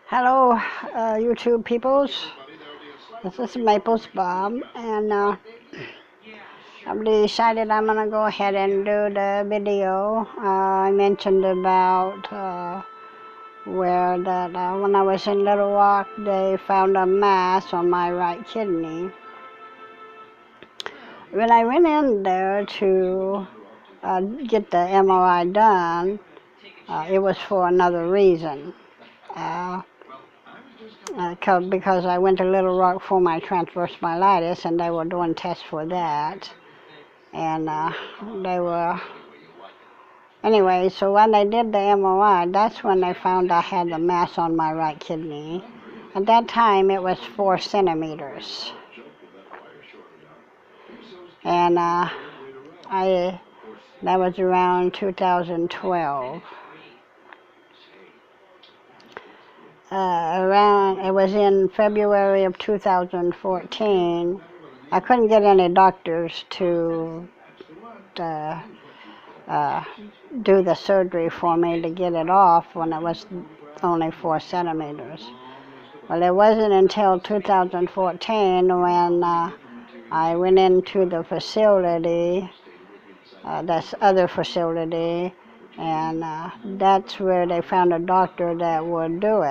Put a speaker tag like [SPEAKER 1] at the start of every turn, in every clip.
[SPEAKER 1] Hello, YouTube peoples. This is Maples Bob, and I've decided I'm gonna go ahead and do the video. I mentioned about where that when I was in Little Rock, they found a mass on my right kidney. When I went in there to get the MRI done, it was for another reason. Because I went to Little Rock for my transverse myelitis, and they were doing tests for that. And they were, anyway, so when they did the MRI, that's when they found I had the mass on my right kidney. At that time, it was 4 centimeters. And that was around 2012. It was in February of 2014. I couldn't get any doctors to do the surgery for me to get it off when it was only 4 centimeters. Well, it wasn't until 2014 when I went into the facility, this other facility, and that's where they found a doctor that would do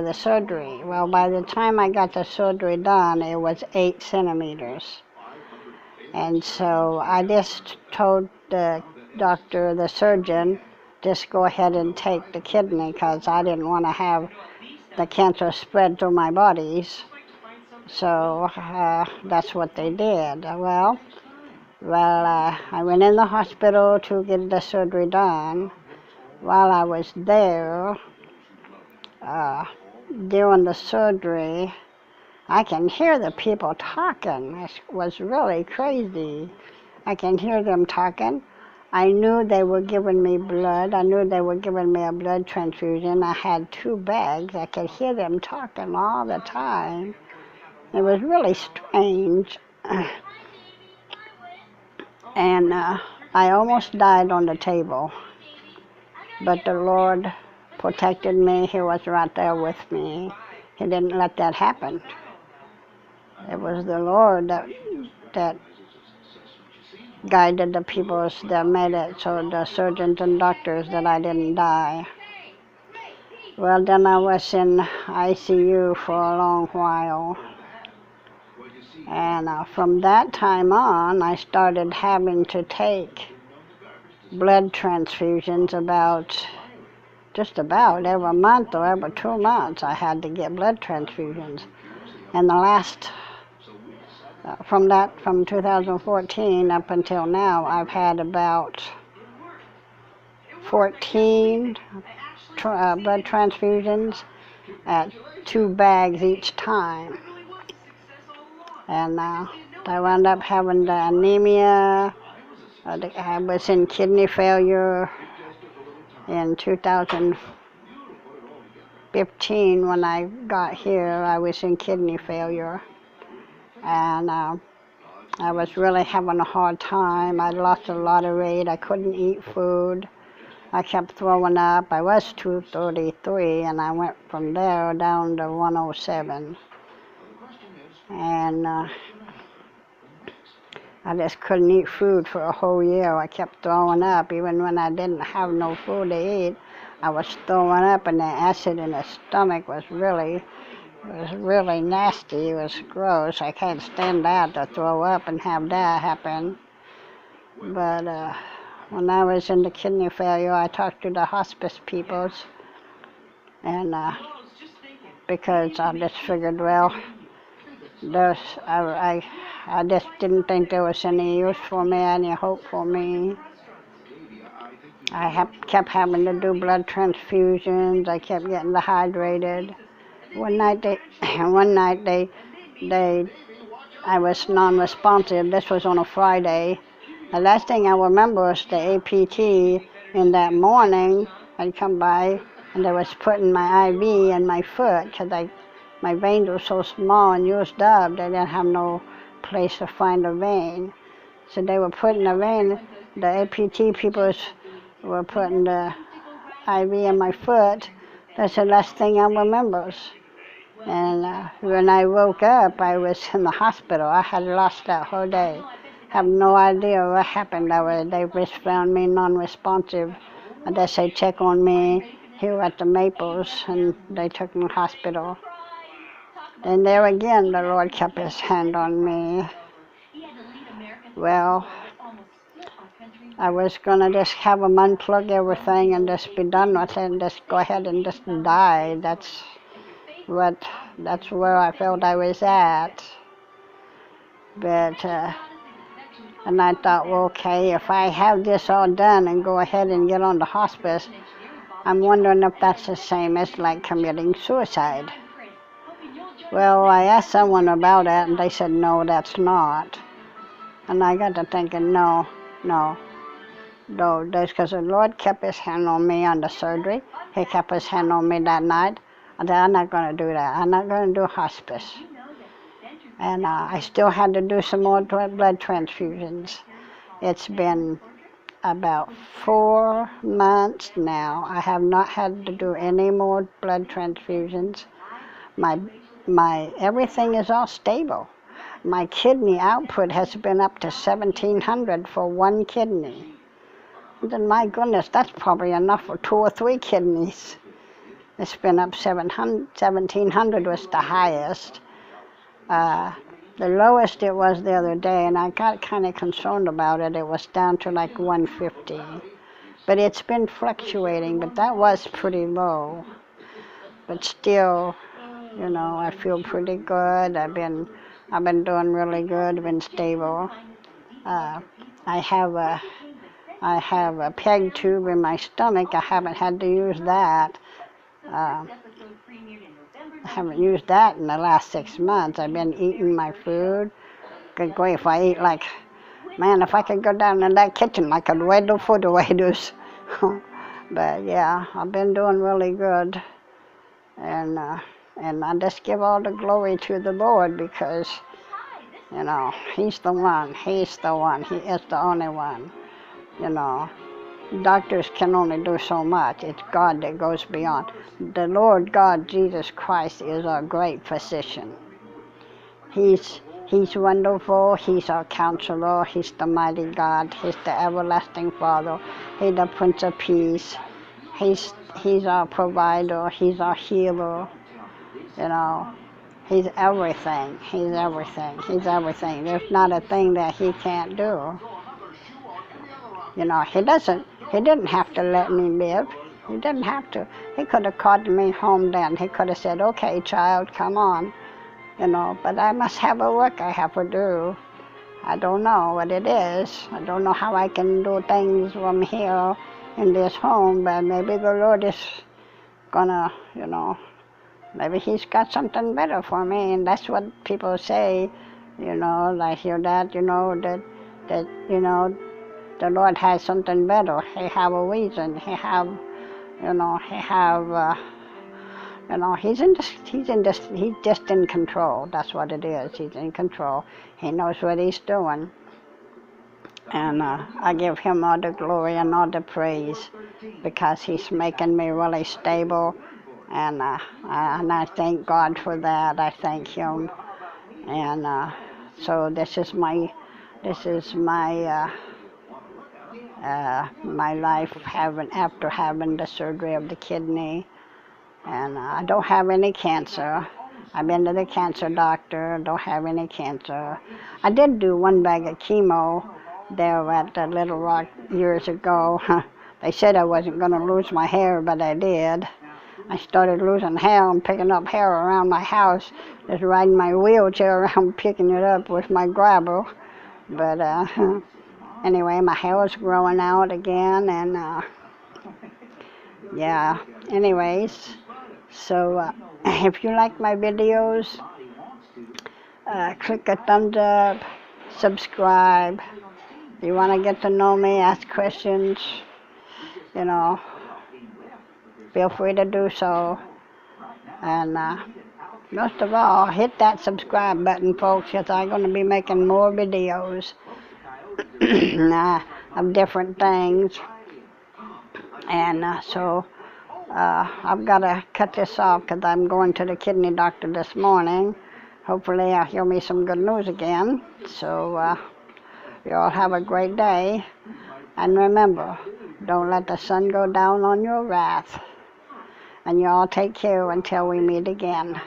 [SPEAKER 1] the surgery. Well, by the time I got the surgery done, it was 8 centimeters. And so I just told the doctor, the surgeon, just go ahead and take the kidney because I didn't want to have the cancer spread through my bodies. So that's what they did. Well, I went in the hospital to get the surgery done. While I was there, during the surgery, I can hear the people talking. It was really crazy. I can hear them talking. I knew they were giving me blood. I knew they were giving me a blood transfusion. I had 2 bags. I could hear them talking all the time. It was really strange. And I almost died on the table. But the Lord protected me. He was right there with me. He didn't let that happen. It was the Lord that guided the people that made it so the surgeons and doctors that I didn't die. Well, then I was in ICU for a long while. And from that time on, I started having to take blood transfusions just about every month or every 2 months. I had to get blood transfusions. And the last from 2014 up until now, I've had about 14 blood transfusions at 2 bags each time. And I wound up having the anemia. I was in kidney failure in 2015. When I got here, I was in kidney failure. And I was really having a hard time. I lost a lot of weight. I couldn't eat food. I kept throwing up. I was 233, and I went from there down to 107. And I just couldn't eat food for a whole year. I kept throwing up. Even when I didn't have no food to eat, I was throwing up, and the acid in the stomach was really nasty. It was gross. I can't stand that, to throw up and have that happen. But when I was in the kidney failure, I talked to the hospice peoples, and because I just figured, well, I just didn't think there was any use for me, any hope for me. I kept having to do blood transfusions. I kept getting dehydrated. One night I was non-responsive. This was on a Friday. The last thing I remember was the APT in that morning. I'd come by and they was putting my IV in my foot because my veins were so small and used up. They didn't have no place to find a vein. So they were putting a vein. The APT people were putting the IV in my foot That's the last thing I remember. And when I woke up, I was in the hospital. I had lost that whole day. Have no idea what happened. They just found me non-responsive. I guess they checked on me here at the Maples, and they took me to the hospital. And there again, the Lord kept His hand on me. Well, I was gonna just have them unplug everything and just be done with it, and just go ahead and just die. That's where I felt I was at. But and I thought, well, okay, if I have this all done and go ahead and get on the hospice, I'm wondering if that's the same as like committing suicide. Well, I asked someone about it, and they said, no, that's not. And I got to thinking, no, that's because the Lord kept His hand on me on the surgery. He kept His hand on me that night. I said, I'm not going to do that. I'm not going to do hospice. And I still had to do some more blood transfusions. It's been about 4 months now. I have not had to do any more blood transfusions. My everything is all stable. My kidney output has been up to 1,700 for one kidney. Then my goodness, that's probably enough for 2 or 3 kidneys. It's been up 1,700 was the highest. The lowest it was the other day, and I got kind of concerned about it. It was down to like 150. But it's been fluctuating, but that was pretty low. But still, I feel pretty good. I've been doing really good, been stable. I have a peg tube in my stomach. I haven't had to use that. I haven't used that in the last 6 months. I've been eating my food. Good grief, if I could go down in that kitchen, I could weigh the food away. But yeah, I've been doing really good. And I just give all the glory to the Lord because, He's the one. He's the one. He is the only one. Doctors can only do so much. It's God that goes beyond. The Lord God, Jesus Christ, is our great physician. He's wonderful. He's our counselor. He's the mighty God. He's the everlasting Father. He's the Prince of Peace. He's our provider. He's our healer. He's everything. He's everything. He's everything. There's not a thing that He can't do. He didn't have to let me live. He didn't have to. He could have called me home then. He could have said, okay, child, come on. But I must have a work I have to do. I don't know what it is. I don't know how I can do things from here in this home, but maybe the Lord is gonna, maybe He's got something better for me, and that's what people say. I hear that, the Lord has something better. He have a reason. He's just in control. That's what it is. He's in control. He knows what He's doing. And I give Him all the glory and all the praise because He's making me really stable. And I thank God for that. I thank Him. And so this is my life after having the surgery of the kidney. And I don't have any cancer. I've been to the cancer doctor, don't have any cancer. I did do 1 bag of chemo there at Little Rock years ago. They said I wasn't going to lose my hair, but I did. I started losing hair and picking up hair around my house, just riding my wheelchair around picking it up with my grabber. But anyway, my hair was growing out again, and yeah, anyways. So if you like my videos, click a thumbs up, subscribe. If you want to get to know me, ask questions, feel free to do so. And most of all, hit that subscribe button, folks, because I'm going to be making more videos of different things. And so I've got to cut this off because I'm going to the kidney doctor this morning. Hopefully he'll me some good news again. So you all have a great day. And remember, don't let the sun go down on your wrath. And you all take care until we meet again.